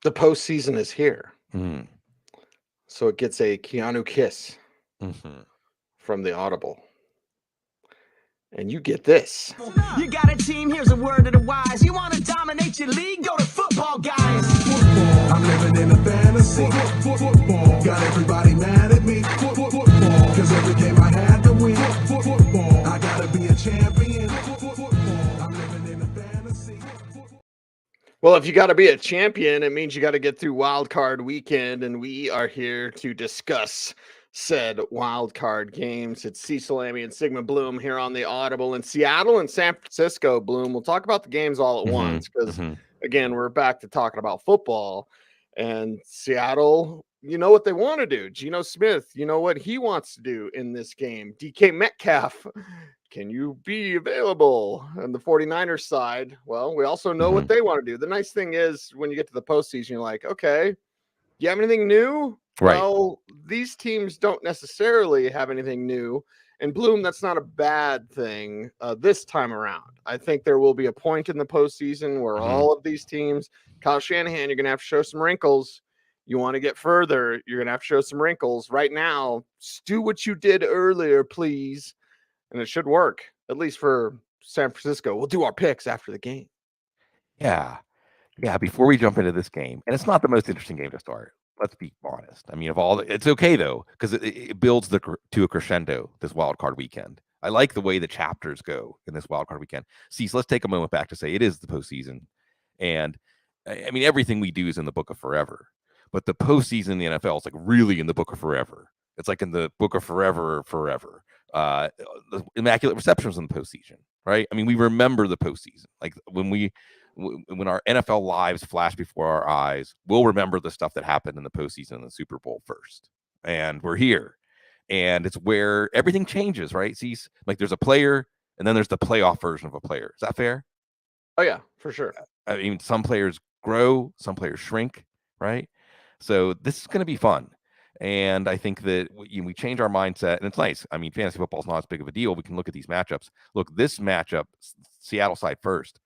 The postseason is here. Mm. So it gets a Keanu kiss Mm-hmm. from the Audible. And you get this. You got a team, here's a word to the wise. You want to dominate your league? Go to Footballguys. Football, I'm living in a fantasy. Football, got everybody mad at me. Football, cause every game I had to win. Football, I gotta be a champion. Football, I'm living in a fantasy. Well, if you got to be a champion, it means you got to get through wild card weekend, and we are here to discuss said wild card games. It's Cecil, Lammey, and Sigmund Bloom here on the Audible in Seattle and San Francisco. Bloom, we'll talk about the games all at once because, again, we're back to talking about football. And Seattle, you know what they want to do. Geno Smith, you know what he wants to do in this game. DK Metcalf, can you be available? On the 49ers side, well, we also know what they want to do. The nice thing is when you get to the postseason, you're like, okay, do you have anything new? Right. Well, these teams don't necessarily have anything new. And Bloom, that's not a bad thing this time around. I think there will be a point in the postseason where all of these teams, Kyle Shanahan, you're going to have to show some wrinkles. You want to get further, you're going to have to show some wrinkles. Right now, do what you did earlier, please. And it should work, at least for San Francisco. We'll do our picks after the game. Yeah. Before we jump into this game, and it's not the most interesting game to start. Let's be honest. I mean, it's okay though, because it builds to a crescendo this wild card weekend. I like the way the chapters go in this wild card weekend. So let's take a moment back to say it is the postseason, and I mean everything we do is in the book of forever, but the postseason in the NFL is like really in the book of forever. It's like in the book of forever. The immaculate receptions in the postseason, right? I mean, we remember the postseason, like when our NFL lives flash before our eyes, we'll remember the stuff that happened in the postseason and the Super Bowl first. And we're here. And it's where everything changes, right? See, like there's a player and then there's the playoff version of a player. Is that fair? Oh, yeah, for sure. I mean, some players grow, some players shrink, right? So this is going to be fun. And I think that we change our mindset, and it's nice. I mean, fantasy football is not as big of a deal. We can look at these matchups. Look, this matchup, Seattle side first,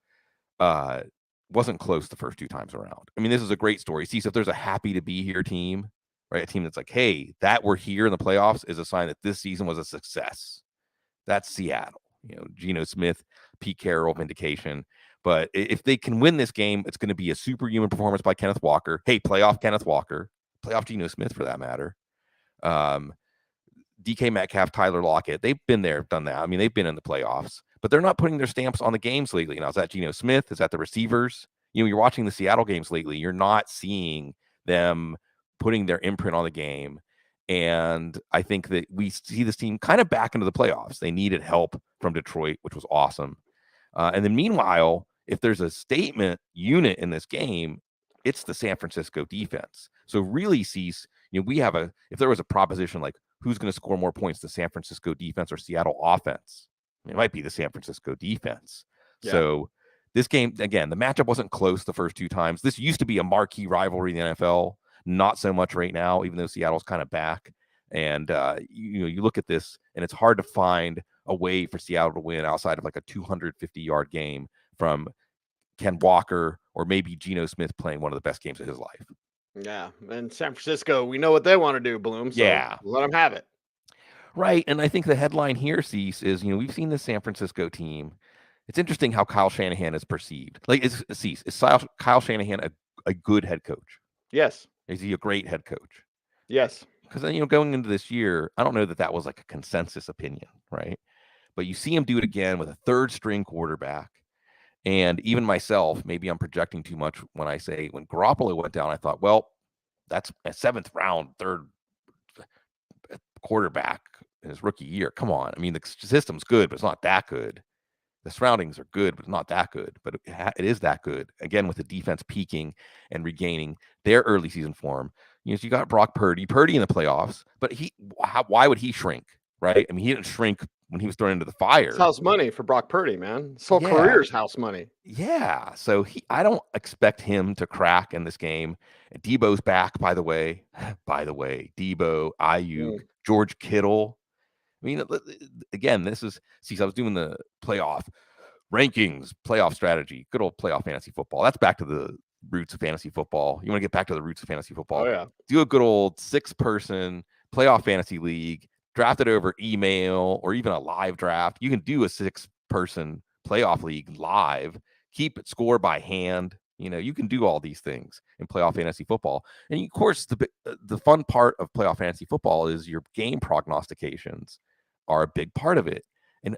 wasn't close the first two times around. I mean, this is a great story. See, so if there's a happy to be here team, right? A team that's like, hey, that we're here in the playoffs is a sign that this season was a success. That's Seattle. Geno Smith, Pete Carroll, vindication. But if they can win this game, it's going to be a superhuman performance by Kenneth Walker. Hey, playoff Kenneth Walker, playoff Geno Smith for that matter. DK Metcalf, Tyler Lockett, they've been there, done that. I mean, they've been in the playoffs. But they're not putting their stamps on the games lately. Now, is that Geno Smith? Is that the receivers? You're watching the Seattle games lately. You're not seeing them putting their imprint on the game. And I think that we see this team kind of back into the playoffs. They needed help from Detroit, which was awesome. And then meanwhile, if there's a statement unit in this game, it's the San Francisco defense. So really, Cease, if there was a proposition like who's going to score more points, the San Francisco defense or Seattle offense, it might be the San Francisco defense. Yeah. So this game, again, the matchup wasn't close the first two times. This used to be a marquee rivalry in the NFL. Not so much right now, even though Seattle's kind of back. And, you look at this, and it's hard to find a way for Seattle to win outside of like a 250-yard game from Ken Walker or maybe Geno Smith playing one of the best games of his life. Yeah, and San Francisco, we know what they want to do, Bloom. So let them have it. Right, and I think the headline here, Cease, is we've seen the San Francisco team. It's interesting how Kyle Shanahan is perceived. Like, is Kyle Shanahan a good head coach? Yes. Is he a great head coach? Yes. Because then going into this year, I don't know that was like a consensus opinion, right? But you see him do it again with a third-string quarterback. And even myself, maybe I'm projecting too much when I say when Garoppolo went down, I thought, well, that's a 7th round, third quarterback in his rookie year. Come on. I mean, the system's good, but it's not that good. The surroundings are good, but it's not that good. But it is that good. Again, with the defense peaking and regaining their early season form. So you got Brock Purdy in the playoffs, but why would he shrink, right? I mean, he didn't shrink when he was thrown into the fire. It's house money for Brock Purdy, man. His whole career's house money. Yeah. So I don't expect him to crack in this game. Debo's back, by the way. Debo, Ayuk, George Kittle. I mean, again, I was doing the playoff rankings, playoff strategy, good old playoff fantasy football. That's back to the roots of fantasy football. You want to get back to the roots of fantasy football. Oh, yeah. Do a good old 6-person playoff fantasy league, draft it over email or even a live draft. You can do a 6-person playoff league live, keep it score by hand. You can do all these things in playoff fantasy football. And of course, the fun part of playoff fantasy football is your game prognostications are a big part of it. And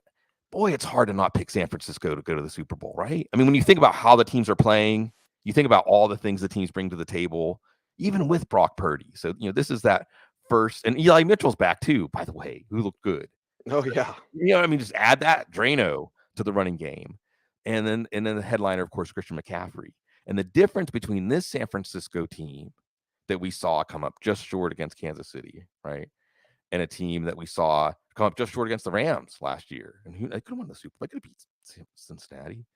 boy, it's hard to not pick San Francisco to go to the Super Bowl, right? I mean, when you think about how the teams are playing, you think about all the things the teams bring to the table, even with Brock Purdy. So, this is that first, and Eli Mitchell's back too, by the way, who looked good. Oh, yeah. Just add that Drano to the running game. And then the headliner, of course, Christian McCaffrey. And the difference between this San Francisco team that we saw come up just short against Kansas City, right? And a team that we saw come up just short against the Rams last year. And they could have won the Super Bowl. They could have beat Cincinnati.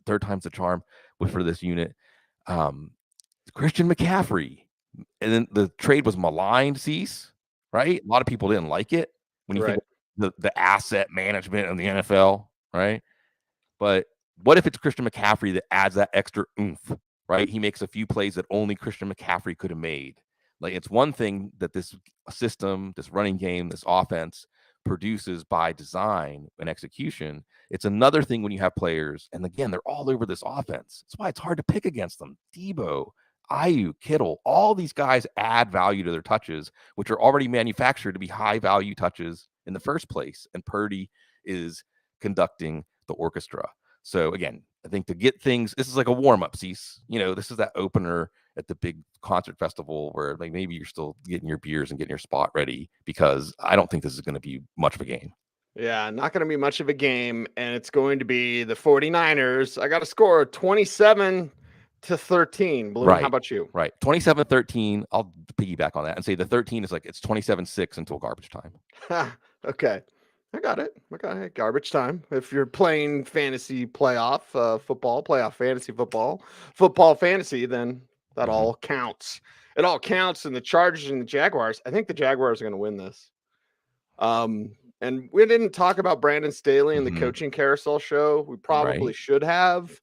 Third time's the charm for this unit. Christian McCaffrey. And then the trade was maligned, Cease, right? A lot of people didn't like it when you think the asset management of the NFL, right? But what if it's Christian McCaffrey that adds that extra oomph, right? He makes a few plays that only Christian McCaffrey could have made. Like, it's one thing that this system, this running game, this offense produces by design and execution. It's another thing when you have players, and again, they're all over this offense. That's why it's hard to pick against them. Debo, Ayuk, Kittle, all these guys add value to their touches, which are already manufactured to be high value touches in the first place. And Purdy is conducting the orchestra. So again, I think to get things, this is like a warm-up, Cease. This is that opener at the big concert festival where like maybe you're still getting your beers and getting your spot ready, because I don't think this is going to be much of a game. Yeah, not going to be much of a game, and it's going to be the 49ers. I got a score of 27-13. Blue, right. How about you? Right. 27-13. I'll piggyback on that and say the 13 is like it's 27-6 until garbage time. Okay. I got it. Garbage time. If you're playing fantasy playoff football fantasy, then that all counts. It all counts. And the Chargers and the Jaguars, I think the Jaguars are going to win this. And we didn't talk about Brandon Staley in the coaching carousel show. We probably should have,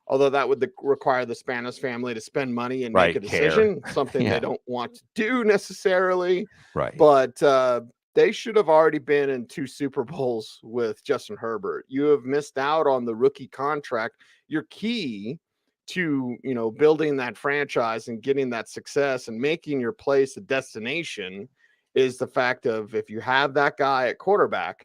although that would require the Spanos family to spend money and make a decision, something they don't want to do necessarily. Right. But they should have already been in 2 Super Bowls with Justin Herbert. You have missed out on the rookie contract. Your key to, building that franchise and getting that success and making your place a destination is the fact of, if you have that guy at quarterback,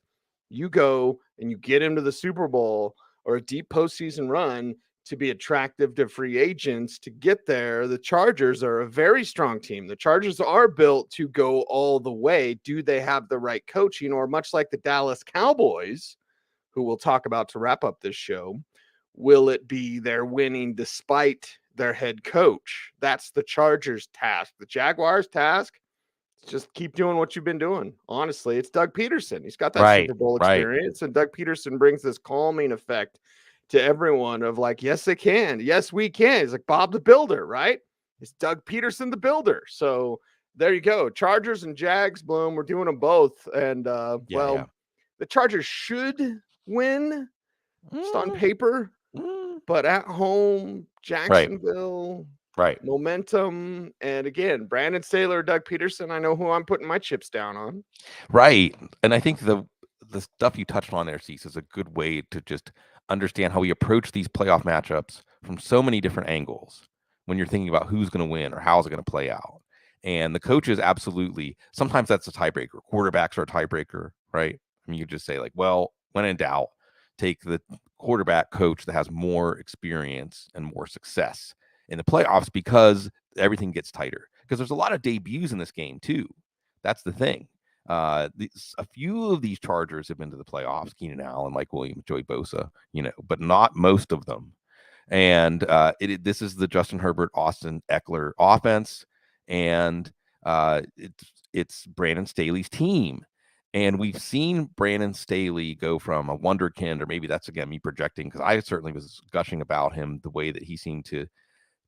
you go and you get him to the Super Bowl or a deep postseason run to be attractive to free agents to get there. The Chargers are a very strong team. The Chargers are built to go all the way. Do they have the right coaching? Or much like the Dallas Cowboys, who we'll talk about to wrap up this show, will it be they're winning despite their head coach? That's the Chargers' task. The Jaguars' task is just keep doing what you've been doing. Honestly, it's Doug Peterson. He's got that Super Bowl experience, and Doug Peterson brings this calming effect to everyone of like, yes, they can. Yes, we can. He's like Bob the Builder, right? It's Doug Peterson, the Builder. So there you go. Chargers and Jags, Bloom. We're doing them both. And the Chargers should win just on paper, but at home, Jacksonville, momentum. And again, Brandon Staley, Doug Peterson, I know who I'm putting my chips down on. Right. And I think the stuff you touched on there, Cease, is a good way to just understand how we approach these playoff matchups from so many different angles when you're thinking about who's going to win or how's it going to play out. And the coaches, absolutely, sometimes that's a tiebreaker. Quarterbacks are a tiebreaker, right? I mean, you just say like, well, when in doubt, take the quarterback coach that has more experience and more success in the playoffs, because everything gets tighter. Because there's a lot of debuts in this game too. That's the thing. A few of these Chargers have been to the playoffs, Keenan Allen, Mike Williams, Joey Bosa, but not most of them. And this is the Justin Herbert, Austin Eckler offense, and it's Brandon Staley's team. And we've seen Brandon Staley go from a wonderkind, or maybe that's, again, me projecting, because I certainly was gushing about him, the way that he seemed to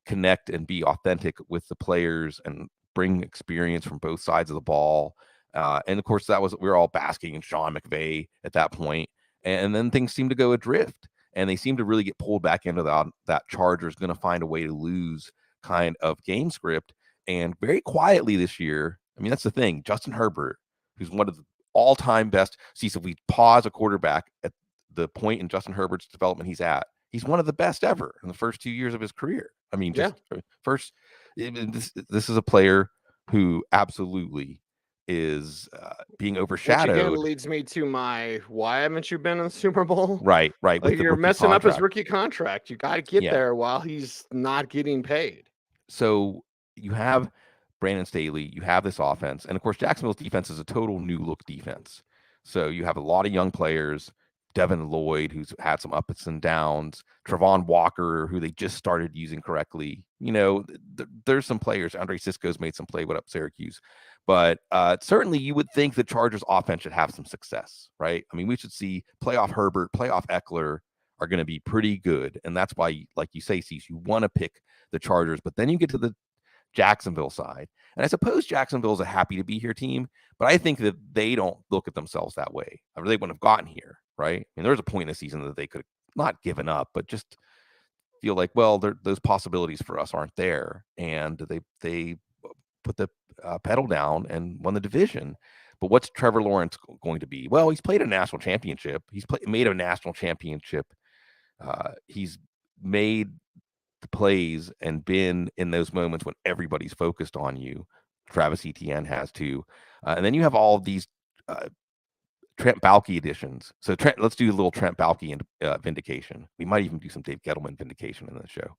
connect and be authentic with the players and bring experience from both sides of the ball. And of course, we were all basking in Sean McVay at that point. And then things seemed to go adrift. and they seem to really get pulled back into that Chargers going to find a way to lose kind of game script. And very quietly this year, I mean, that's the thing, Justin Herbert, who's one of the all-time best. See, so if we pause a quarterback at the point in Justin Herbert's development he's one of the best ever in the first 2 years of his career. I mean, just this is a player who absolutely is being overshadowed. Which again leads me to why haven't you been in the Super Bowl? Right. Like you're messing up his rookie contract. You got to get there while he's not getting paid. So you have Brandon Staley, you have this offense, and of course Jacksonville's defense is a total new look defense. So you have a lot of young players, Devin Lloyd, who's had some ups and downs, Travon Walker, who they just started using correctly. You know, there's some players. Andre Sisco's made some play with up Syracuse, but certainly you would think the Chargers offense should have some success, right? I mean, we should see playoff Herbert, playoff Eckler are going to be pretty good. And that's why, like you say, Cecil, you want to pick the Chargers, but then you get to the Jacksonville side. And I suppose Jacksonville's a happy to be here team, but I think that they don't look at themselves that way. I mean, they wouldn't have gotten here, right? I mean, there was a point in the season that they could have not given up, but just feel like, well, those possibilities for us aren't there. And they put the pedal down and won the division. But what's Trevor Lawrence going to be? Well, he's played a national championship. He's made a national championship. He's made the plays and been in those moments when everybody's focused on you. Travis Etienne has too. And then you have all of these Trent Baalke editions. So let's do a little Trent Baalke vindication. We might even do some Dave Gettleman vindication in the show.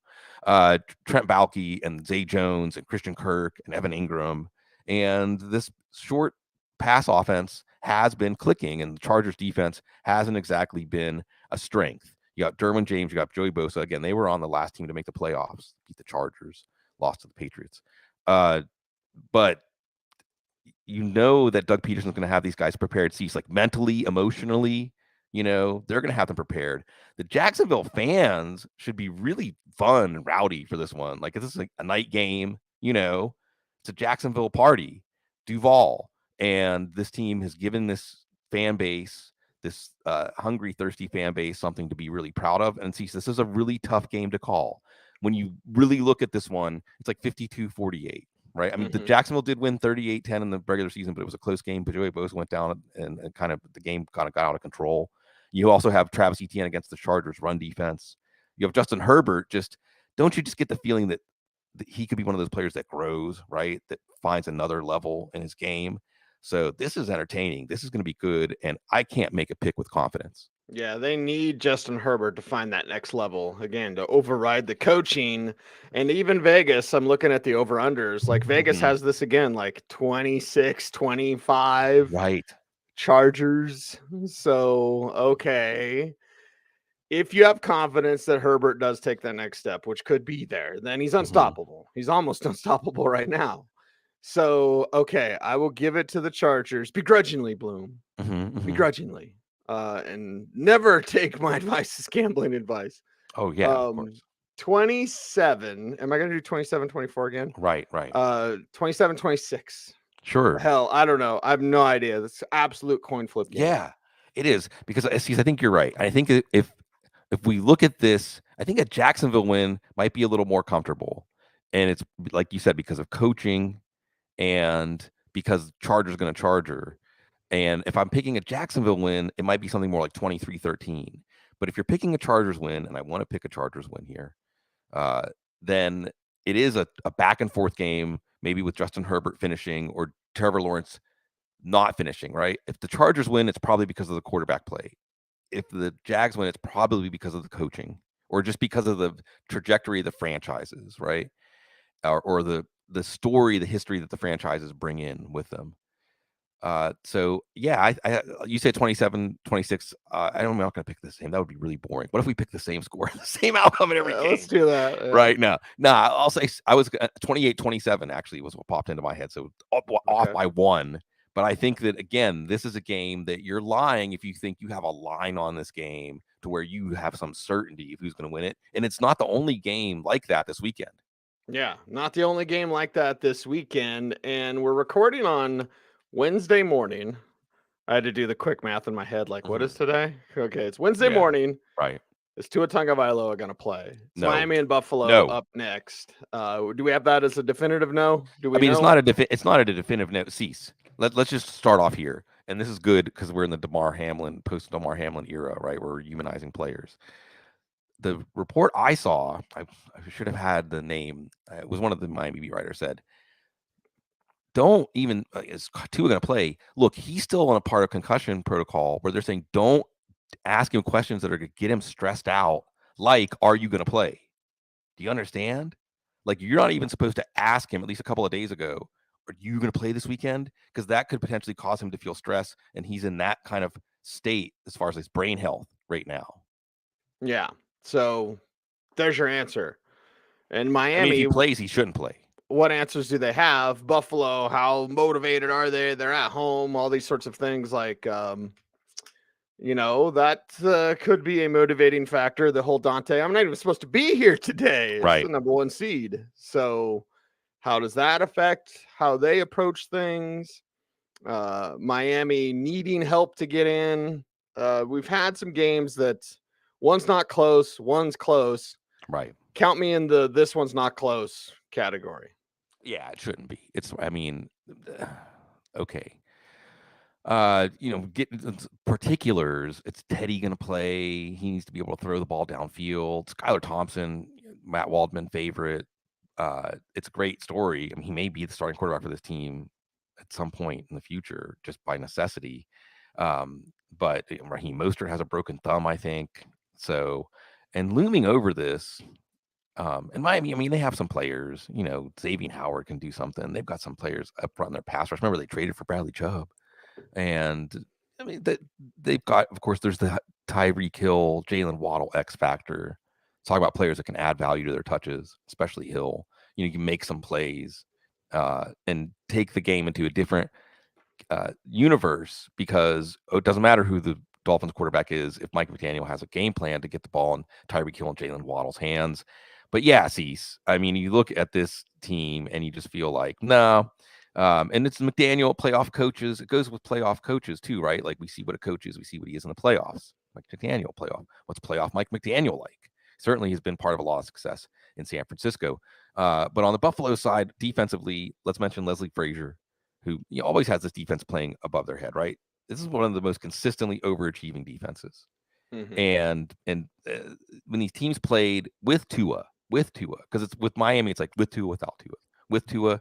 Trent Baalke and Zay Jones and Christian Kirk and Evan Ingram. And this short pass offense has been clicking, and the Chargers defense hasn't exactly been a strength. You got Derwin James, you got Joey Bosa. Again, they were on the last team to make the playoffs, beat the Chargers, lost to the Patriots. But you know that Doug Peterson's going to have these guys prepared. See, like mentally, emotionally, you know, they're going to have them prepared. The Jacksonville fans should be really fun and rowdy for this one. Like, this is like a night game, you know, it's a Jacksonville party, Duval. And this team has given this fan base, this hungry, thirsty fan base, something to be really proud of. And see, this is a really tough game to call. When you really look at this one, it's like 52-48, right? I mean, the Jacksonville did win 38-10 in the regular season, but it was a close game. But Joey Bosa went down and kind of the game kind of got out of control. You also have Travis Etienne against the Chargers run defense. You have Justin Herbert. Don't you just get the feeling that he could be one of those players that grows, right? That finds another level in his game. So this is entertaining. This is going to be good, and I can't make a pick with confidence. Yeah, they need Justin Herbert to find that next level again, to override the coaching. And even Vegas, I'm looking at the over-unders. Like Vegas has this again, like 26-25. Right. Chargers. So, okay. If you have confidence that Herbert does take that next step, which could be there, then he's unstoppable. He's almost unstoppable right now. So, okay, I will give it to the Chargers begrudgingly, Bloom. Begrudgingly. And never take my advice as gambling advice. Oh, yeah, of course. 27. Am I going to do 27-24 again? Right. 27-26. Sure. Hell, I don't know. I have no idea. That's absolute coin flip game. Yeah, it is. Because, I think you're right. I think if we look at this, I think a Jacksonville win might be a little more comfortable. And it's, like you said, because of coaching and because Chargers going to Charger. And if I'm picking a Jacksonville win, it might be something more like 23-13. But if you're picking a Chargers win, and I want to pick a Chargers win here, then it is a back and forth game, maybe with Justin Herbert finishing or Trevor Lawrence not finishing, right? If the Chargers win, it's probably because of the quarterback play. If the Jags win, it's probably because of the coaching or just because of the trajectory of the franchises, right? Or the story, the history that the franchises bring in with them. So yeah, you say 27-26. I'm not going to pick the same. That would be really boring. What if we pick the same score, the same outcome in every game? Let's do that. Yeah. Right now. I'll say I was 28-27 actually was what popped into my head. So off by one. But I think that, again, this is a game that you're lying if you think you have a line on this game to where you have some certainty of who's going to win it. And it's not the only game like that this weekend. Yeah, not the only game like that this weekend. And we're recording on Wednesday morning. I had to do the quick math in my head. Like, what is today? Okay, it's Wednesday morning. Right. Is Tua Tagovailoa going to play? It's No. Miami and Buffalo No. up next. Do we have that as a definitive no? Do we I mean, know? it's not a definitive no. Cease. Let's just start off here, and this is good because we're in the post Damar Hamlin era, right? We're humanizing players. The report I saw, I should have had the name. It was one of the Miami beat writers said, "Don't even is Tua going to play? Look, he's still on a part of concussion protocol where they're saying don't ask him questions that are going to get him stressed out. Like, are you going to play? Do you understand? Like, you're not even supposed to ask him at least a couple of days ago, are you going to play this weekend? Because that could potentially cause him to feel stress, and he's in that kind of state as far as his brain health right now. Yeah. So there's your answer. And I mean, Miami, if he plays, he shouldn't play. what answers do they have? Buffalo, how motivated are they? They're at home, all these sorts of things like, that could be a motivating factor. The whole Dante, I'm not even supposed to be here today. It's Right. the number 1 seed. So how does that affect how they approach things? Miami needing help to get in. We've had some games that one's not close, one's close. Right. Count me in the this one's not close category. Yeah, it shouldn't be. Okay. Get particulars. It's Teddy going to play. He needs to be able to throw the ball downfield. Skylar Thompson, Matt Waldman favorite. It's a great story. I mean, he may be the starting quarterback for this team at some point in the future, just by necessity. But Raheem Mostert has a broken thumb, I think. So, and looming over this, in Miami, I mean, they have some players. Xavier Howard can do something. They've got some players up front in their pass rush. Remember, they traded for Bradley Chubb. And I mean, they've got, of course, there's the Tyreek Hill, Jalen Waddle X factor. Talk about players that can add value to their touches, especially Hill. You can make some plays and take the game into a different universe, because it doesn't matter who the Dolphins quarterback is if Mike McDaniel has a game plan to get the ball in Tyreek Hill and Jalen Waddle's hands. But yeah, Cease, I mean, you look at this team and you just feel like, no. And it's McDaniel playoff coaches. It goes with playoff coaches too, right? Like, we see what a coach is. We see what he is in the playoffs. Mike McDaniel playoff. What's playoff Mike McDaniel like? Certainly has been part of a lot of success in San Francisco. But on the Buffalo side, defensively, let's mention Leslie Frazier, who always has this defense playing above their head, right? This is one of the most consistently overachieving defenses. Mhm. And when these teams played with Tua, because it's with Miami, it's like with Tua, without Tua. With Tua,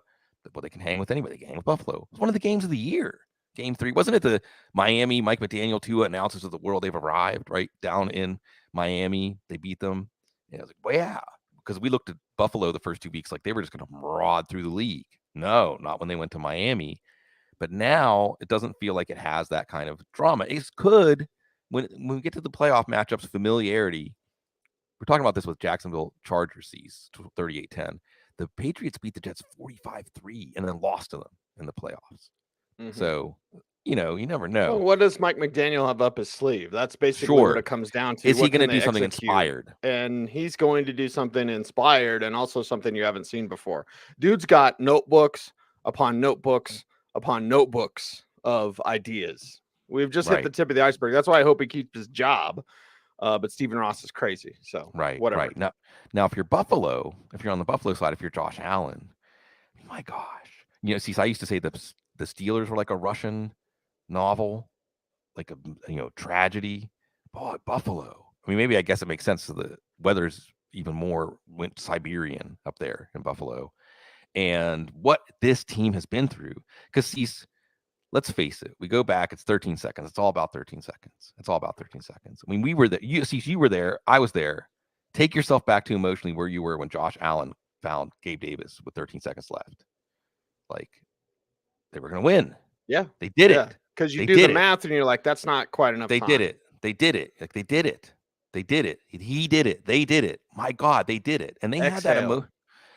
well, they can hang with anybody. They can hang with Buffalo. It's one of the games of the year. Game 3. Wasn't it the Miami, Mike McDaniel, Tua announcers of the world? They've arrived, right? Down in Miami. They beat them. And I was like, well, yeah. Because we looked at Buffalo the first 2 weeks like they were just going to maraud through the league. No, not when they went to Miami. But now it doesn't feel like it has that kind of drama. It could, when we get to the playoff matchups, familiarity. We're talking about this with Jacksonville Chargers, 38-10. The Patriots beat the Jets 45-3 and then lost to them in the playoffs. Mhm. So, you never know. Well, what does Mike McDaniel have up his sleeve? That's basically what it comes down to. Is he What going can to do they something execute? inspired? And he's going to do something inspired and also something you haven't seen before. Dude's got notebooks upon notebooks upon notebooks of ideas. We've just hit the tip of the iceberg. That's why I hope he keeps his job. But Stephen Ross is crazy. So whatever. Right. Now, if you're Buffalo, if you're on the Buffalo side, if you're Josh Allen, my gosh, see, I used to say the Steelers were like a Russian novel, like a tragedy. Boy, Buffalo. I mean, maybe I guess it makes sense. The weather's even more Siberian up there in Buffalo, and what this team has been through. Because let's face it, we go back, it's 13 seconds. It's all about 13 seconds. I mean, we were there. You were there. I was there. Take yourself back to emotionally where you were when Josh Allen found Gabe Davis with 13 seconds left. Like, they were going to win. Yeah. They did it. Because you do the math and you're like, that's not quite enough time. They did it. Like, they did it. He did it. They did it. My God, they did it. And they had that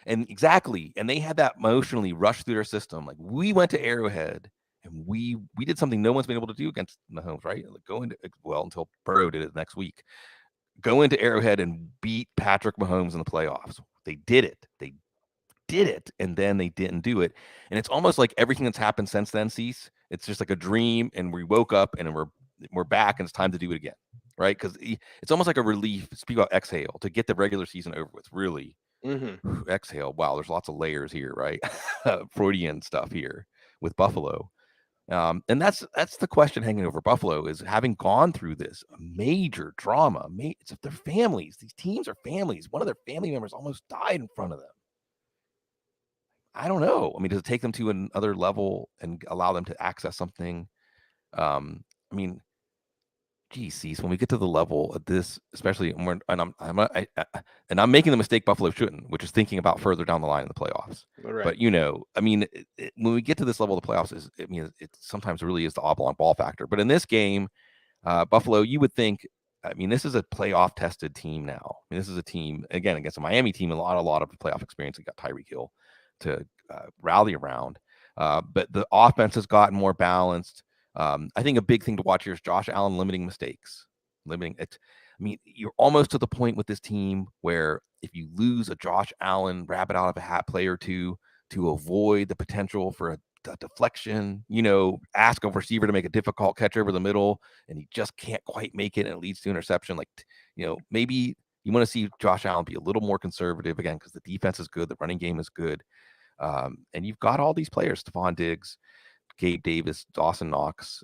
and exactly. And they had that emotionally rush through their system. Like, we went to Arrowhead. And we did something no one's been able to do against Mahomes, right? Like until Burrow did it next week. Go into Arrowhead and beat Patrick Mahomes in the playoffs. They did it. And then they didn't do it. And it's almost like everything that's happened since then, Cease. It's just like a dream. And we woke up and we're back and it's time to do it again. right? Because it's almost like a relief. Speak about exhale to get the regular season over with. Really, exhale. Wow, there's lots of layers here, right? Freudian stuff here with Buffalo. And that's the question hanging over Buffalo is having gone through this major drama. It's their families. These teams are families. One of their family members almost died in front of them. I don't know. I mean, does it take them to another level and allow them to access something? I mean, geez, when we get to the level of this, especially, I'm making the mistake Buffalo shouldn't, which is thinking about further down the line in the playoffs. Right. But I mean, when we get to this level of the playoffs, it sometimes really is the oblong ball factor. But in this game, Buffalo, you would think. I mean, this is a playoff tested team now. I mean, this is a team again against a Miami team, a lot of playoff experience. They got Tyreek Hill to rally around, but the offense has gotten more balanced. I think a big thing to watch here is Josh Allen limiting mistakes. Limiting it. I mean, you're almost to the point with this team where if you lose a Josh Allen rabbit out of a hat play or two to avoid the potential for a deflection, ask a receiver to make a difficult catch over the middle, and he just can't quite make it, and it leads to interception. Like, maybe you want to see Josh Allen be a little more conservative again because the defense is good, the running game is good, and you've got all these players: Stephon Diggs, Gabe Davis, Dawson Knox.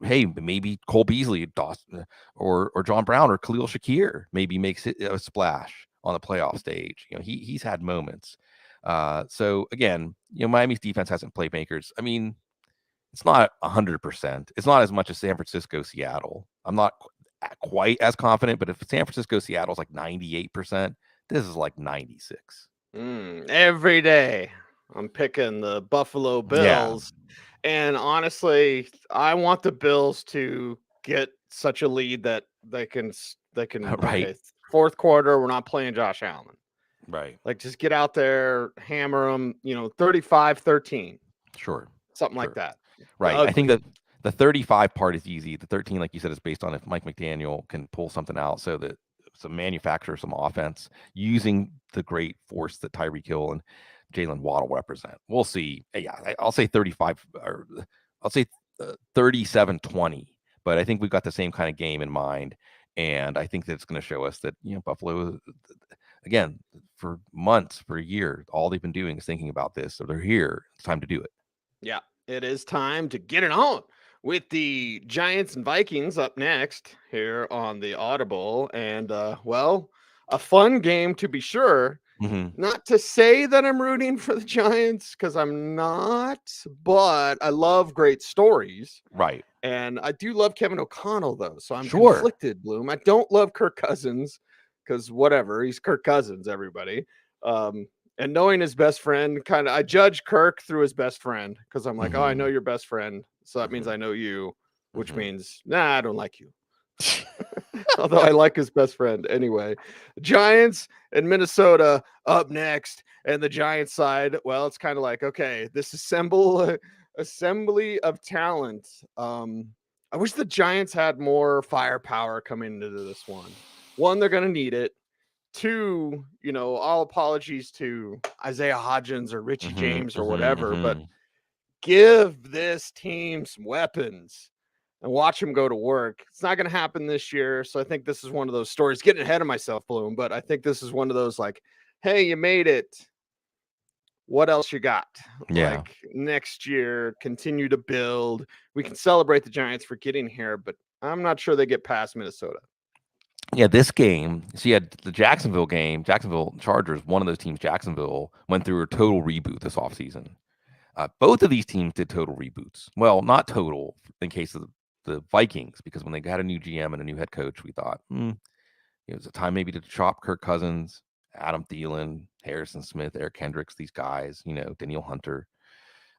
Hey, maybe Cole Beasley, Dawson, or John Brown or Khalil Shakir maybe makes it a splash on the playoff stage. He's had moments. So again, Miami's defense hasn't playmakers. I mean, it's not 100%. It's not as much as San Francisco, Seattle. I'm not quite as confident, but if San Francisco, Seattle's like 98%, this is like 96. Every day I'm picking the Buffalo Bills. And honestly, I want the Bills to get such a lead that they can Right. Okay, fourth quarter, we're not playing Josh Allen. Right. Like, just get out there, hammer them, 35-13. Sure. Something like that. Right. I think that the 35 part is easy. The 13, like you said, is based on if Mike McDaniel can pull something out so that some manufacture some offense using the great force that Tyreek Hill and Jalen Waddle represent. We'll see. Yeah, I'll say 35 or I'll say 37-20, but I think we've got the same kind of game in mind. And I think that it's going to show us that, Buffalo, again, for months, for a year, all they've been doing is thinking about this. So they're here. It's time to do it. Yeah, it is time to get it on with the Giants and Vikings up next here on the Audible. And, a fun game to be sure. Mm-hmm. Not to say that I'm rooting for the Giants because I'm not, but I love great stories. Right. And I do love Kevin O'Connell, though. So I'm Sure. conflicted, Bloom. I don't love Kirk Cousins because whatever. He's Kirk Cousins, everybody. And knowing his best friend, I judge Kirk through his best friend because I'm like, oh, I know your best friend. So that means I know you, which means, nah, I don't like you. Although I like his best friend anyway. Giants and Minnesota up next. And the Giants side, well, it's kind of like, okay, this assembly of talent. I wish the Giants had more firepower coming into this one. One, they're going to need it. Two, all apologies to Isaiah Hodgins or Richie James or whatever, but give this team some weapons and watch him go to work. It's not going to happen this year. So I think this is one of those stories, getting ahead of myself, Bloom, but I think this is one of those like, hey, you made it. What else you got? Yeah. Like next year, continue to build. We can celebrate the Giants for getting here, but I'm not sure they get past Minnesota. Yeah, this game, so you had the Jacksonville game, Jacksonville Chargers, one of those teams, Jacksonville, went through a total reboot this offseason. Both of these teams did total reboots. Well, not total in case of the Vikings, because when they got a new GM and a new head coach, we thought, it was a time maybe to chop Kirk Cousins, Adam Thielen, Harrison Smith, Eric Kendricks, these guys, Daniel Hunter,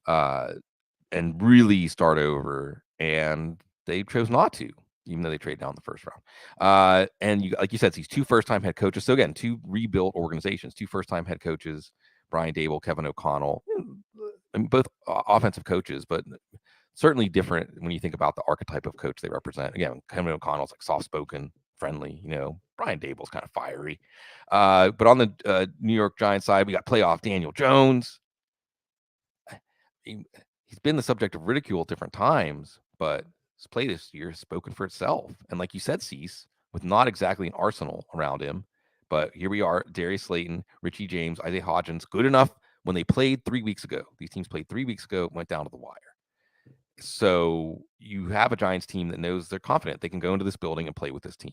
and really start over. And they chose not to, even though they traded down the first round. And like you said, these two first-time head coaches. So again, two rebuilt organizations, two first-time head coaches, Brian Dable, Kevin O'Connell. I mean, both offensive coaches, but certainly different when you think about the archetype of coach they represent. Again, Kevin O'Connell's like soft-spoken, friendly. Brian Dable's kind of fiery. But on the New York Giants side, we got playoff Daniel Jones. He's been the subject of ridicule at different times, but His play this year has spoken for itself. And like you said, Cease, with not exactly an arsenal around him, but here we are, Darius Slayton, Richie James, Isaiah Hodgins, good enough when they played 3 weeks ago. These teams played 3 weeks ago, went down to the wire. So you have a Giants team that knows they're confident they can go into this building and play with this team.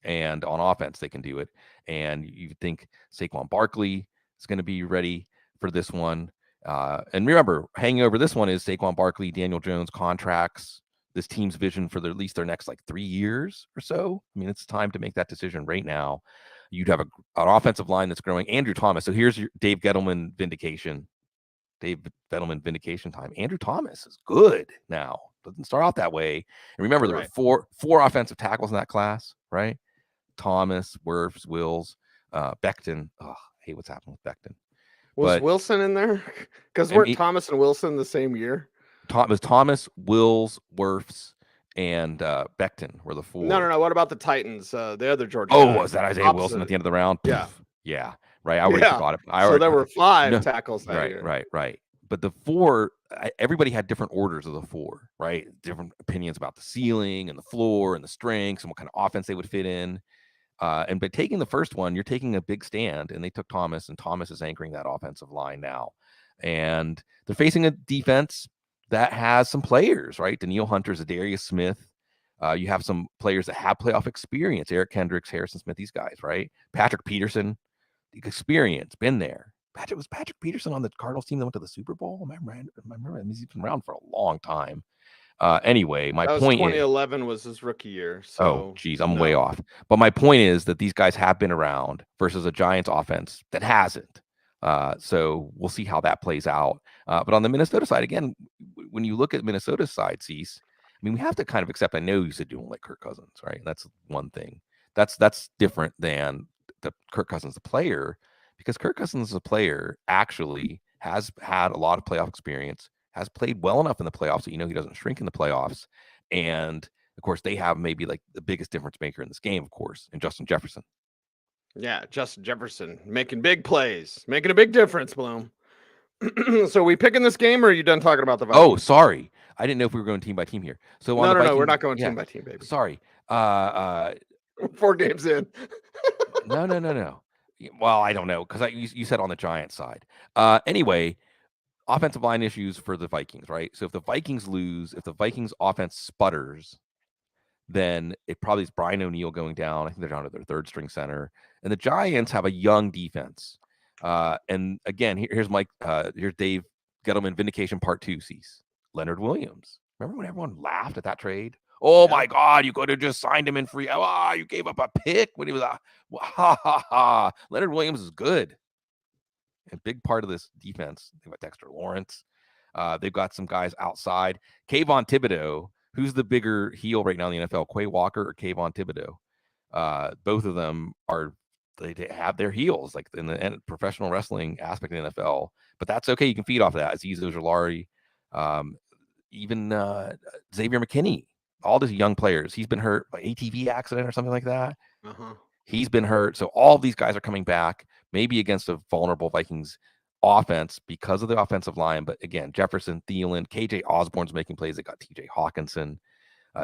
And on offense, they can do it. And you think Saquon Barkley is going to be ready for this one. And remember, hanging over this one is Saquon Barkley, Daniel Jones contracts, this team's vision for at least their next 3 years or so. I mean, it's time to make that decision right now. You'd have an offensive line that's growing. Andrew Thomas. So here's your Dave Gettleman vindication. Dave Gettleman vindication time. Andrew Thomas is good now. Doesn't start out that way. And remember, there were four offensive tackles in that class, right? Thomas, Wirfs, Wills, Becton. Oh, I hate what's happening with Becton. Was Wilson in there? Because weren't Thomas and Wilson the same year? Was Thomas, Wills, Wirfs, and Becton were the 4. No. What about the Titans? The other Georgia. Oh, was that Isaiah Wilson at the end of the round? Yeah. Yeah. Right. I already forgot it. So there were 5 tackles that year. Right. But the 4, everybody had different orders of the 4, right? Different opinions about the ceiling and the floor and the strengths and what kind of offense they would fit in. And by taking the first one, you're taking a big stand, and they took Thomas, and Thomas is anchoring that offensive line now. And they're facing a defense that has some players, right? Daniil Hunter, Zadarius Smith. You have some players that have playoff experience, Eric Kendricks, Harrison Smith, these guys, right? Patrick Peterson, experience, been there. Was Patrick Peterson on the Cardinals team that went to the Super Bowl? I remember he's been around for a long time. Anyway, my point 2011 was his rookie year. So I'm way off. But my point is that these guys have been around versus a Giants offense that hasn't. So we'll see how that plays out. But on the Minnesota side, again, when you look at Minnesota's side, Cease, I mean, we have to kind of accept. I know you said you don't like Kirk Cousins, right? That's one thing. That's different than the Kirk Cousins, the player, because Kirk Cousins, the player, actually has had a lot of playoff experience, has played well enough in the playoffs that he doesn't shrink in the playoffs. And of course, they have maybe the biggest difference maker in this game, of course, in Justin Jefferson. Yeah, Justin Jefferson making big plays, making a big difference, Bloom. So we picking this game, or are you done talking about the Vikings? Oh, sorry. I didn't know if we were going team by team here. So no, we're not going team by team, baby. Sorry. 4 games in. No. Well, I don't know, because you said on the Giants side. Anyway, offensive line issues for the Vikings, right? So if the Vikings lose, if the Vikings offense sputters, then it probably is Brian O'Neill going down. I think they're down to their 3rd string center. And the Giants have a young defense. And again, here's Dave Gettleman vindication part 2, Cease. Leonard Williams. Remember when everyone laughed at that trade? Oh my God, you could have just signed him in free. Oh, you gave up a pick when he was Leonard Williams is good. A big part of this defense. They've got Dexter Lawrence. They've got some guys outside. Kayvon Thibodeau. Who's the bigger heel right now in the NFL? Quay Walker or Kayvon Thibodeau? Both of them they have their heels, like in the professional wrestling aspect of the NFL. But that's okay. You can feed off of that. Azeez Ojulari, even Xavier McKinney. All these young players. He's been hurt by ATV accident or something like that. He's been hurt. So all these guys are coming back, maybe against a vulnerable Vikings offense because of the offensive line. But again, Jefferson, Thielen, KJ Osborne's making plays. They got TJ Hawkinson.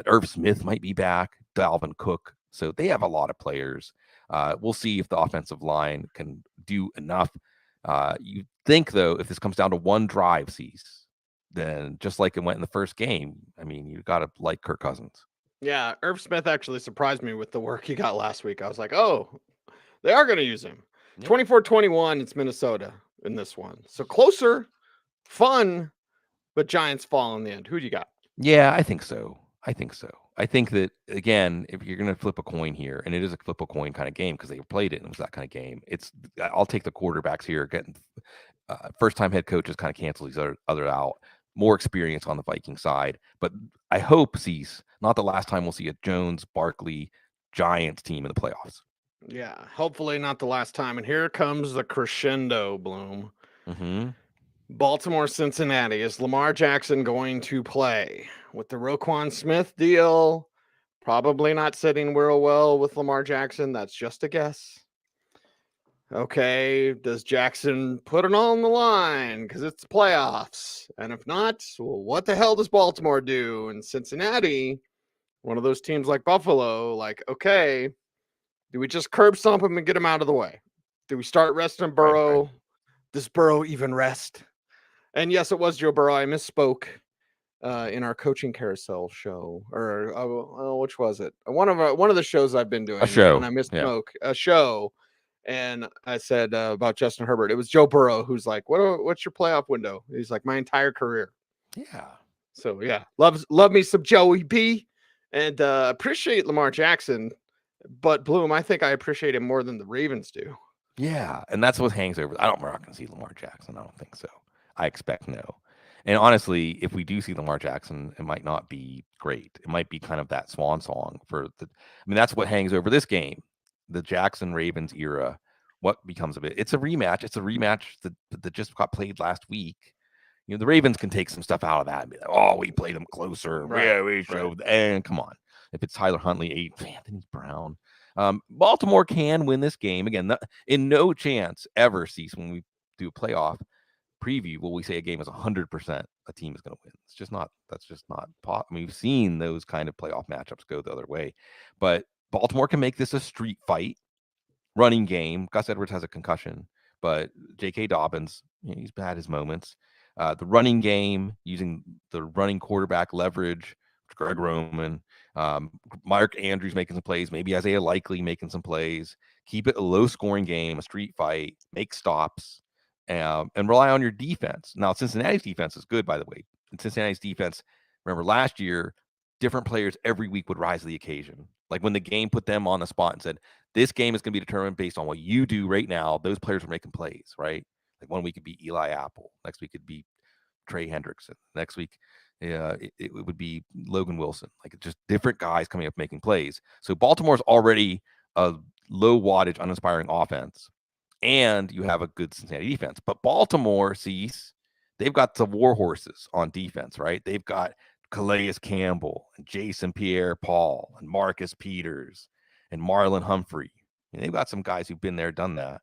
Irv Smith might be back. Dalvin Cook. So they have a lot of players. We'll see if the offensive line can do enough. You think, though, if this comes down to one drive, Cease, then just like it went in the first game, I mean, you got to like Kirk Cousins. Yeah, Irv Smith actually surprised me with the work he got last week. I was like, oh, they are going to use him. 24-21, it's Minnesota in this one. So closer, fun, but Giants fall in the end. Who do you got? Yeah, I think so. I think that, again, if you're going to flip a coin here, and it is a flip a coin kind of game because they played it and it was that kind of game, I'll take the quarterbacks here. Getting first-time head coaches kind of cancel these other out. More experience on the Viking side. But I hope, Cease, not the last time we'll see a Jones, Barkley, Giants team in the playoffs. Yeah, hopefully not the last time. And here comes the crescendo, Bloom. Baltimore, Cincinnati. Is Lamar Jackson going to play? With the Roquan Smith deal, probably not sitting real well with Lamar Jackson. That's just a guess. Okay, does Jackson put it on the line because it's the playoffs? And if not, well, what the hell does Baltimore do? And Cincinnati, one of those teams like Buffalo, like, okay, do we just curb stomp him and get him out of the way? Do we start resting Burrow? Does Burrow even rest? And yes, it was Joe Burrow. I misspoke in our coaching carousel show, or which was it? One of the shows I've been doing. A show. And I Yeah. misspoke. A show. And I said about Justin Herbert. It was Joe Burrow who's like, what's your playoff window? He's like, my entire career. Yeah. So yeah, love me some Joey B, and appreciate Lamar Jackson. But Bloom, I think I appreciate him more than the Ravens do. Yeah, and that's what hangs over. We're not going to see Lamar Jackson. I don't think so. I expect no. And honestly, if we do see Lamar Jackson, it might not be great. It might be kind of that swan song for the. I mean, that's what hangs over this game, the Jackson Ravens era. What becomes of it? It's a rematch. It's a rematch that just got played last week. You know, the Ravens can take some stuff out of that and be like, "Oh, we played them closer. Right, Yeah, we showed." And come on, if it's Tyler Huntley, Anthony Brown. Baltimore can win this game again. In no chance ever, Cecil, when we do a playoff preview, will we say a game is 100% a team is going to win? It's just not. That's just not. I mean, we've seen those kind of playoff matchups go the other way, but Baltimore can make this a street fight, running game. Gus Edwards has a concussion, but J.K. Dobbins, he's had his moments. The running game using the running quarterback leverage, Greg Roman. Mark Andrews making some plays, maybe Isaiah Likely making some plays. Keep it a low-scoring game, a street fight, make stops, and rely on your defense. Now, Cincinnati's defense is good, by the way. And Cincinnati's defense, remember last year, different players every week would rise to the occasion. Like when the game put them on the spot and said, this game is going to be determined based on what you do right now, those players were making plays, right? Like 1 week could be Eli Apple. Next week could be Trey Hendrickson. Next week, it would be Logan Wilson. Like just different guys coming up making plays. So Baltimore's already a low wattage, uninspiring offense, and you have a good Cincinnati defense. But Baltimore, they've got the war horses on defense, right? They've got Calais Campbell and Jason Pierre-Paul and Marcus Peters and Marlon Humphrey. And they've got some guys who've been there, done that.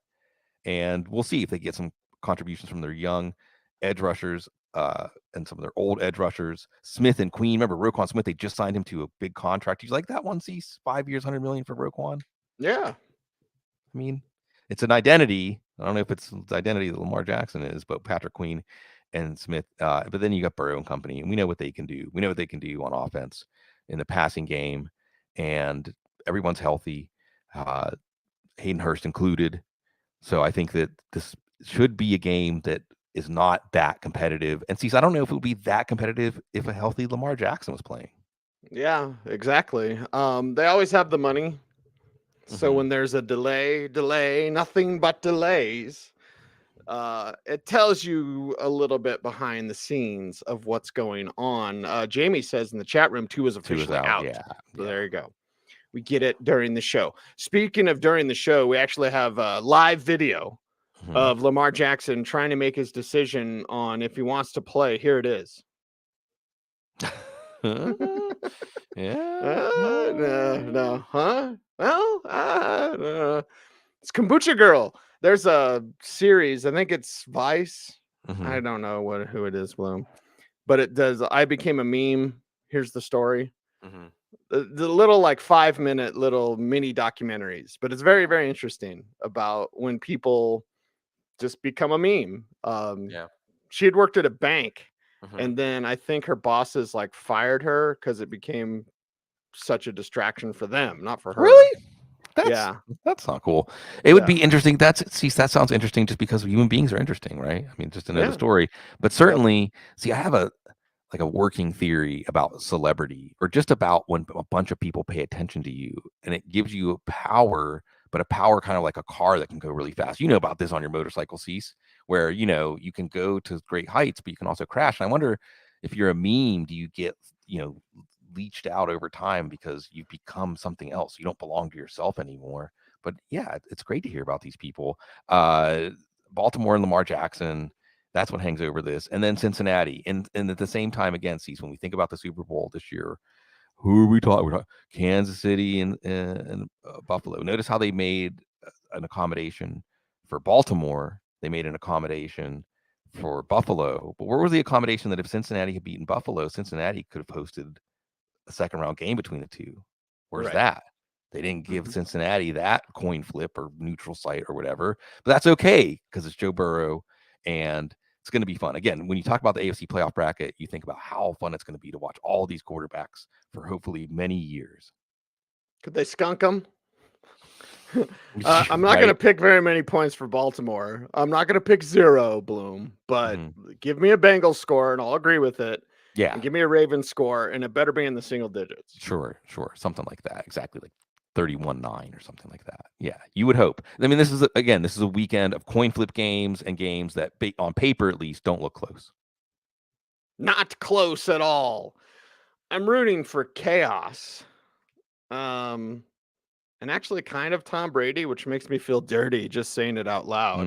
And we'll see if they get some contributions from their young edge rushers and some of their old edge rushers. Smith and Queen. Remember Roquan Smith? They just signed him to a big contract. He's like that one, 5 years, $100 million for Roquan. Yeah. I mean, it's an identity. I don't know if it's the identity that Lamar Jackson is, but Patrick Queen and Smith. But then you got Burrow and company, and we know what they can do. We know what they can do on offense in the passing game, and everyone's healthy, Hayden Hurst included. So I think that this should be a game that is not that competitive. And I don't know if it would be that competitive if a healthy Lamar Jackson was playing. Yeah, exactly. They always have the money. So when there's a delay, nothing but delays. It tells you a little bit behind the scenes of what's going on. Jamie says in the chat room, 2 is officially out. Yeah. So there you go. We get it during the show. Speaking of during the show, we actually have a live video of Lamar Jackson trying to make his decision on if he wants to play. Here it is. No. Huh? Well, it's Kombucha Girl. There's a series. I think it's Vice. I don't know who it is, Bloom, but it does. I became a meme. Here's the story. The little 5-minute little mini documentaries, but it's very, very interesting about when people just become a meme. She had worked at a bank, and then I think her bosses fired her because it became such a distraction for them, not for her. Really? That's not cool. It would be interesting. That sounds interesting just because human beings are interesting, right? I mean, just to know the story. But certainly, I have a working theory about celebrity, or just about when a bunch of people pay attention to you, and it gives you a power, but a power kind of like a car that can go really fast. You know about this on your motorcycle, Cease, where you can go to great heights, but you can also crash. And I wonder if you're a meme, do you get leached out over time because you've become something else? You don't belong to yourself anymore. But yeah, it's great to hear about these people. Baltimore and Lamar Jackson, that's what hangs over this. And then Cincinnati. And at the same time, again, Cease, when we think about the Super Bowl this year, who are we talking? We're talking Kansas City and Buffalo. Notice how they made an accommodation for Baltimore, they made an accommodation for Buffalo. But where was the accommodation that if Cincinnati had beaten Buffalo, Cincinnati could have hosted a second round game between the two? Where's Right. that? They didn't give Cincinnati that coin flip or neutral site or whatever, but that's okay because it's Joe Burrow and it's going to be fun. Again, when you talk about the AFC playoff bracket, you think about how fun it's going to be to watch all these quarterbacks for hopefully many years. Could they skunk them? I'm not going to pick very many points for Baltimore. I'm not going to pick 0, Bloom, but give me a Bengals score and I'll agree with it. Yeah. And give me a Ravens score and it better be in the single digits. Sure. Something like that. Exactly. Like 31-9 or something like that. Yeah, you would hope. I mean, this is a weekend of coin flip games and games that on paper at least don't look close. Not close at all. I'm rooting for chaos. And actually kind of Tom Brady, which makes me feel dirty just saying it out loud.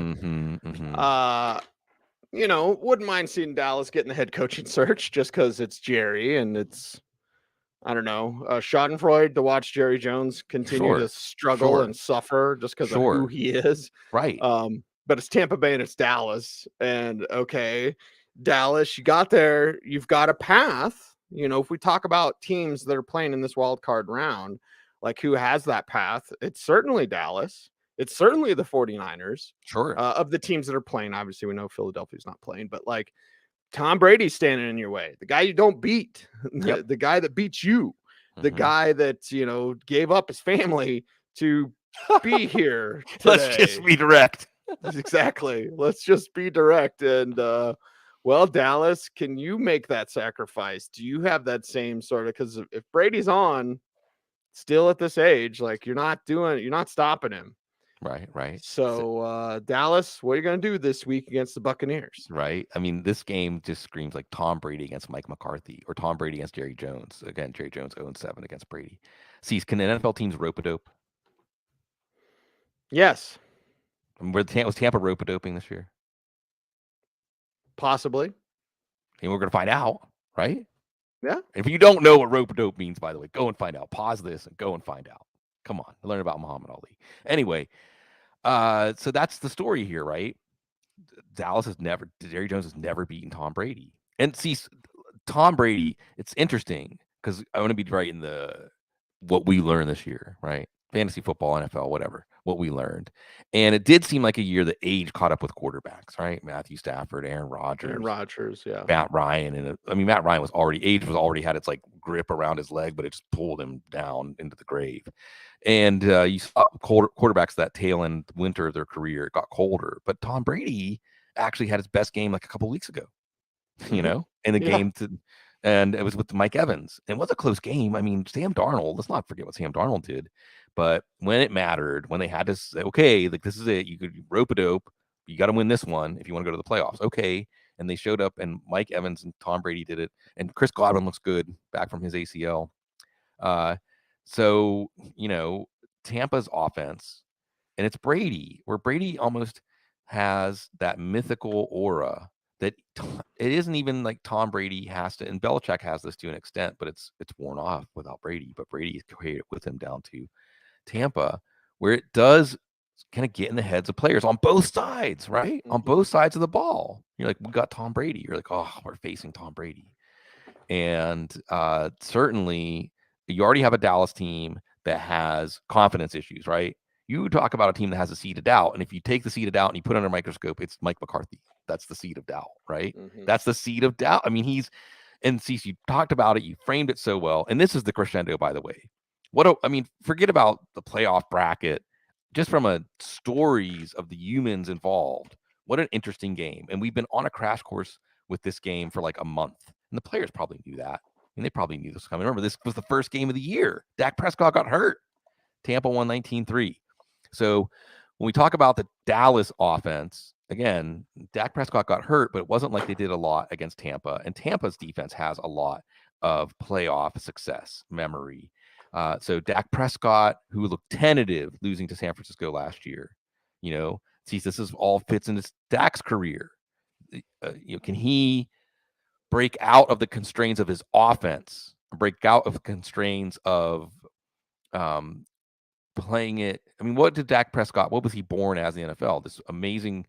Wouldn't mind seeing Dallas get in the head coaching search just because it's Jerry and it's, I don't know, Schadenfreude to watch Jerry Jones continue to struggle and suffer just because of who he is. Right. But it's Tampa Bay and it's Dallas. And okay, Dallas, you got there. You've got a path. If we talk about teams that are playing in this wild card round, like who has that path, it's certainly Dallas. It's certainly the 49ers. Sure. Of the teams that are playing, obviously we know Philadelphia's not playing, but like Tom Brady's standing in your way. The guy you don't beat, the guy that beats you, the guy that, gave up his family to be here today. Let's just be direct. Exactly. Let's just be direct. And, Dallas, can you make that sacrifice? Do you have that same sort of, because if Brady's on still at this age, like you're not stopping him. Right. So, Dallas, what are you going to do this week against the Buccaneers? Right. I mean, this game just screams like Tom Brady against Mike McCarthy or Tom Brady against Jerry Jones. Again, Jerry Jones 0-7 against Brady. Can NFL teams rope-a-dope? Yes. Was Tampa rope-a-doping this year? Possibly. And we're going to find out, right? Yeah. If you don't know what rope-a-dope means, by the way, go and find out. Pause this and go and find out. Come on, learn about Muhammad Ali. Anyway, so that's the story here, right? Jerry Jones has never beaten Tom Brady. And see, Tom Brady, it's interesting because I want to be right in what we learned this year, right? Fantasy football, NFL, whatever, what we learned. And it did seem like a year that age caught up with quarterbacks, right? Matthew Stafford, Aaron Rodgers, yeah. Matt Ryan. And Matt Ryan was already had its like grip around his leg, but it just pulled him down into the grave. And you saw quarterbacks that tail end winter of their career, it got colder. But Tom Brady actually had his best game like a couple of weeks ago, in the game and it was with Mike Evans. And it was a close game. I mean, Sam Darnold, let's not forget what Sam Darnold did. But when it mattered, when they had to say, okay, like this is it, you could rope-a-dope, you got to win this one if you want to go to the playoffs. Okay. And they showed up and Mike Evans and Tom Brady did it. And Chris Godwin looks good back from his ACL. So, Tampa's offense, and it's Brady, where Brady almost has that mythical aura that it isn't even like Tom Brady has to, and Belichick has this to an extent, but it's worn off without Brady. But Brady's carried it with him down to Tampa, where it does kind of get in the heads of players on both sides, right? On both sides of the ball. You're like, we got Tom Brady. You're like, oh, we're facing Tom Brady. And certainly you already have a Dallas team that has confidence issues, right? You talk about a team that has a seed of doubt. And if you take the seed of doubt and you put it under a microscope, it's Mike McCarthy. That's the seed of doubt, right? That's the seed of doubt. I mean, Cecil, you talked about it. You framed it so well. And this is the crescendo, by the way. Forget about the playoff bracket. Just from a stories of the humans involved, what an interesting game. And we've been on a crash course with this game for like a month. And the players probably knew that. And they probably knew this was coming. Remember, this was the first game of the year. Dak Prescott got hurt. Tampa won 19-3. So when we talk about the Dallas offense, again, Dak Prescott got hurt, but it wasn't like they did a lot against Tampa. And Tampa's defense has a lot of playoff success memory. So Dak Prescott, who looked tentative losing to San Francisco last year, this is all fits into Dak's career. Can he break out of the constraints of his offense, break out of the constraints of playing it. I mean, what did Dak Prescott, what was he born as in the NFL? This amazing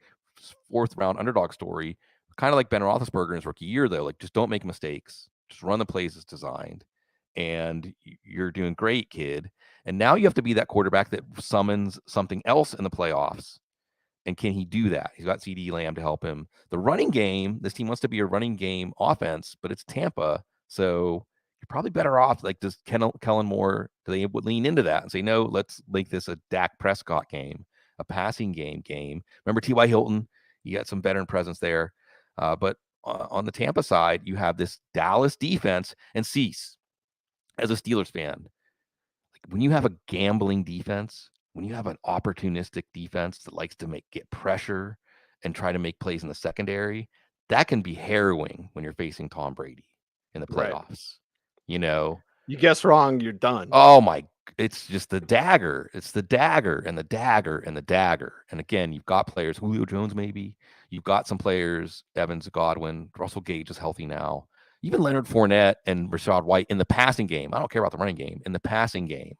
4th round underdog story, kind of like Ben Roethlisberger in his rookie year, though. Like, just don't make mistakes. Just run the plays as designed. And you're doing great, kid. And now you have to be that quarterback that summons something else in the playoffs. And can he do that? He's got CD Lamb to help him. The running game, this team wants to be a running game offense, but it's Tampa. So you're probably better off. Like, does Kellen Moore, do they would lean into that and say, no, let's make this a Dak Prescott game, a passing game. Remember T.Y. Hilton? You got some veteran presence there. But on the Tampa side, you have this Dallas defense. And Cease, as a Steelers fan, like, when you have a gambling defense, when you have an opportunistic defense that likes to get pressure and try to make plays in the secondary, that can be harrowing when you're facing Tom Brady in the playoffs. Right. You guess wrong, you're done. Oh my, it's just the dagger. It's the dagger and the dagger and the dagger. And again, you've got players, Julio Jones maybe. You've got some players, Evans, Godwin, Russell Gage is healthy now. Even Leonard Fournette and Rachaad White in the passing game. I don't care about the running game. In the passing game,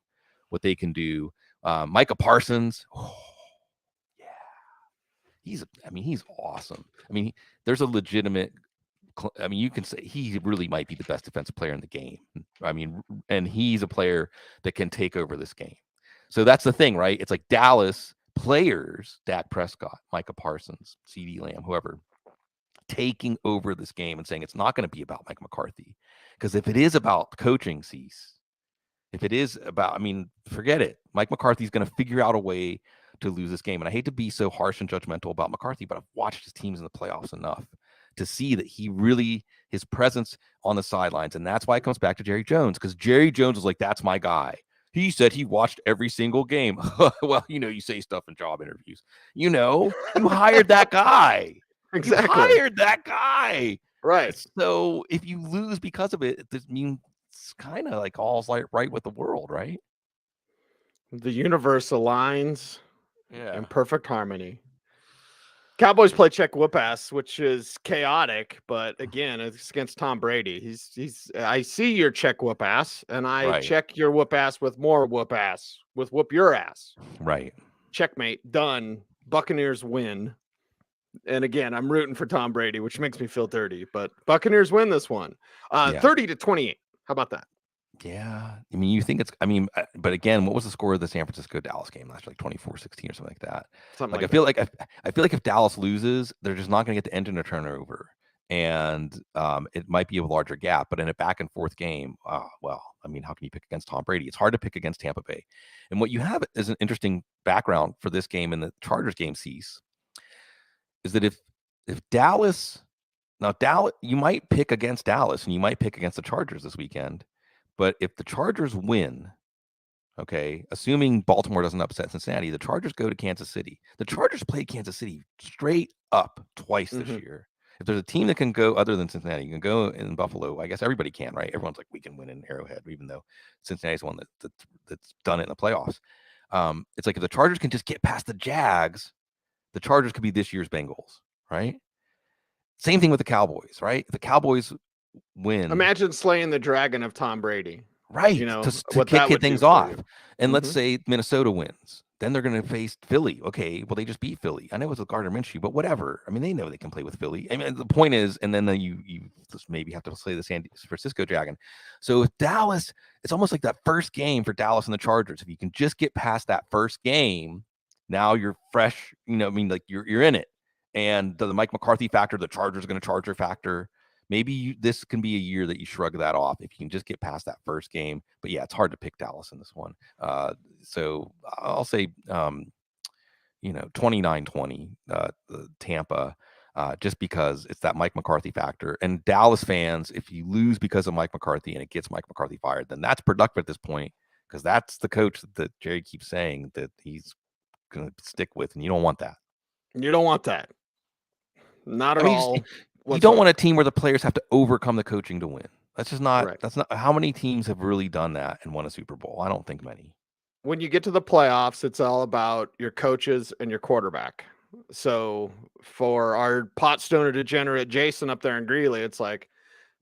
what they can do. Micah Parsons, yeah, he's awesome. I mean, there's a legitimate. I mean, you can say he really might be the best defensive player in the game. I mean, and he's a player that can take over this game. So that's the thing, right? It's like Dallas players, Dak Prescott, Micah Parsons, CD Lamb, whoever, taking over this game and saying it's not going to be about Mike McCarthy, because if it is about coaching, Cease. If it is about, I mean, forget it. Mike McCarthy's going to figure out a way to lose this game. And I hate to be so harsh and judgmental about McCarthy, but I've watched his teams in the playoffs enough to see that his presence on the sidelines. And that's why it comes back to Jerry Jones, because Jerry Jones was like, that's my guy. He said he watched every single game. Well, you say stuff in job interviews. You hired that guy. Exactly. You hired that guy. Right. So if you lose because of it, this means it's kind of like all's like right with the world, right? The universe aligns in Yeah. perfect harmony. Cowboys play check whoop ass, which is chaotic, but again, it's against Tom Brady. He's I see your check whoop ass, and I check your whoop ass with more whoop ass, with whoop your ass. Right. Checkmate. Done. Buccaneers win. And again, I'm rooting for Tom Brady, which makes me feel dirty, but Buccaneers win this one. 30-28. How about that? Yeah. I mean, but again, what was the score of the San Francisco Dallas game last year? Like 24-16 or something like that. I feel like if Dallas loses, they're just not going to get the engine to turn over. And it might be a larger gap, but in a back and forth game, well, I mean, how can you pick against Tom Brady? It's hard to pick against Tampa Bay. And what you have is an interesting background for this game and the Chargers game, Cease, is that if Dallas, you might pick against Dallas and you might pick against the Chargers this weekend. But if the Chargers win, okay, assuming Baltimore doesn't upset Cincinnati, the Chargers go to Kansas City. The Chargers played Kansas City straight up twice this year. If there's a team that can go other than Cincinnati, you can go in Buffalo. I guess everybody can, right? Everyone's like, we can win in Arrowhead, even though Cincinnati's the one that's done it in the playoffs. It's like if the Chargers can just get past the Jags, the Chargers could be this year's Bengals, right? Same thing with the Cowboys, right? If the Cowboys win, imagine slaying the dragon of Tom Brady, right? To kick things off. And let's say Minnesota wins, then they're going to face Philly. Okay, well, they just beat Philly. I know it's with Gardner Minshew, but whatever. I mean, they know they can play with Philly. I mean, the point is, and then you just maybe have to slay the San Francisco Dragon. So with Dallas, it's almost like that first game for Dallas and the Chargers. If you can just get past that first game, now you're fresh. Like you're in it. And the Mike McCarthy factor, the Chargers are going to Charger factor. Maybe this can be a year that you shrug that off if you can just get past that first game. But yeah, it's hard to pick Dallas in this one. So I'll say, 29-20, Tampa, just because it's that Mike McCarthy factor. And Dallas fans, if you lose because of Mike McCarthy and it gets Mike McCarthy fired, then that's productive at this point, because that's the coach that Jerry keeps saying that he's going to stick with, and you don't want that. You don't want that. Not at all. You don't want a team where the players have to overcome the coaching to win. That's just not. Right. That's not. How many teams have really done that and won a Super Bowl? I don't think many. When you get to the playoffs, it's all about your coaches and your quarterback. So for our pot stoner degenerate Jason up there in Greeley, it's like,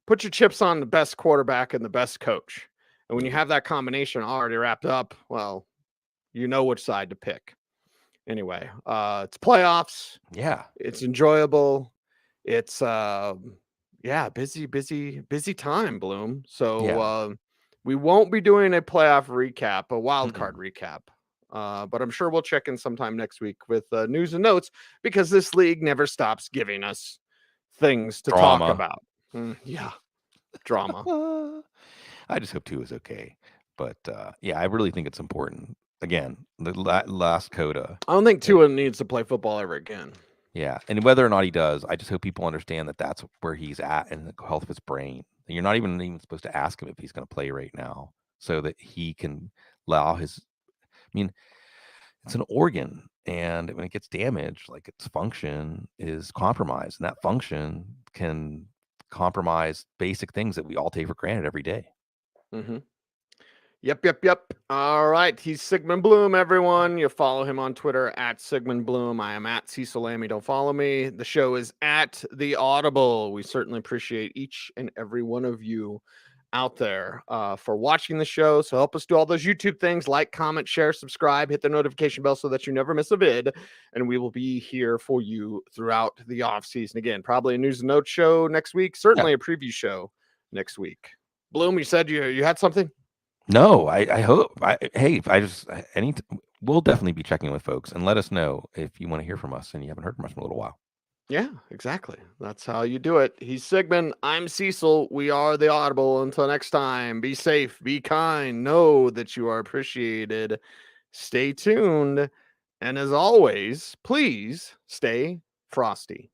put your chips on the best quarterback and the best coach. And when you have that combination already wrapped up, well, You know which side to pick. Anyway, it's playoffs. Yeah. It's enjoyable. It's busy time, Bloom. So Yeah. we won't be doing a playoff recap, a wild card recap. But I'm sure we'll check in sometime next week with news and notes, because this league never stops giving us things to talk Drama. about. Yeah, drama. I just hope 2 is okay. But yeah, I really think it's important. Again, the last coda. I don't think Tua needs to play football ever again. Yeah, and whether or not he does, I just hope people understand that that's where he's at in the health of his brain. And you're not even supposed to ask him if he's going to play right now, so that he can allow his. I mean, it's an organ, and when it gets damaged, like, its function is compromised, and that function can compromise basic things that we all take for granted every day. Mm-hmm. Yep. All right. He's Sigmund Bloom, everyone. You follow him on Twitter at Sigmund Bloom. I am at Cecil Lammey. Don't follow me. The show is at The Audible. We certainly appreciate each and every one of you out there for watching the show. So help us do all those YouTube things: like, comment, share, subscribe, hit the notification bell so that you never miss a vid. And we will be here for you throughout the off season. Again, probably a news and notes show next week. Certainly a preview show next week. Bloom, you said you had something? No, I hope. We'll definitely be checking with folks, and let us know if you want to hear from us and you haven't heard from us in a little while. Yeah, exactly. That's how you do it. He's Sigmund. I'm Cecil. We are The Audible. Until next time, be safe, be kind, know that you are appreciated. Stay tuned. And as always, please stay frosty.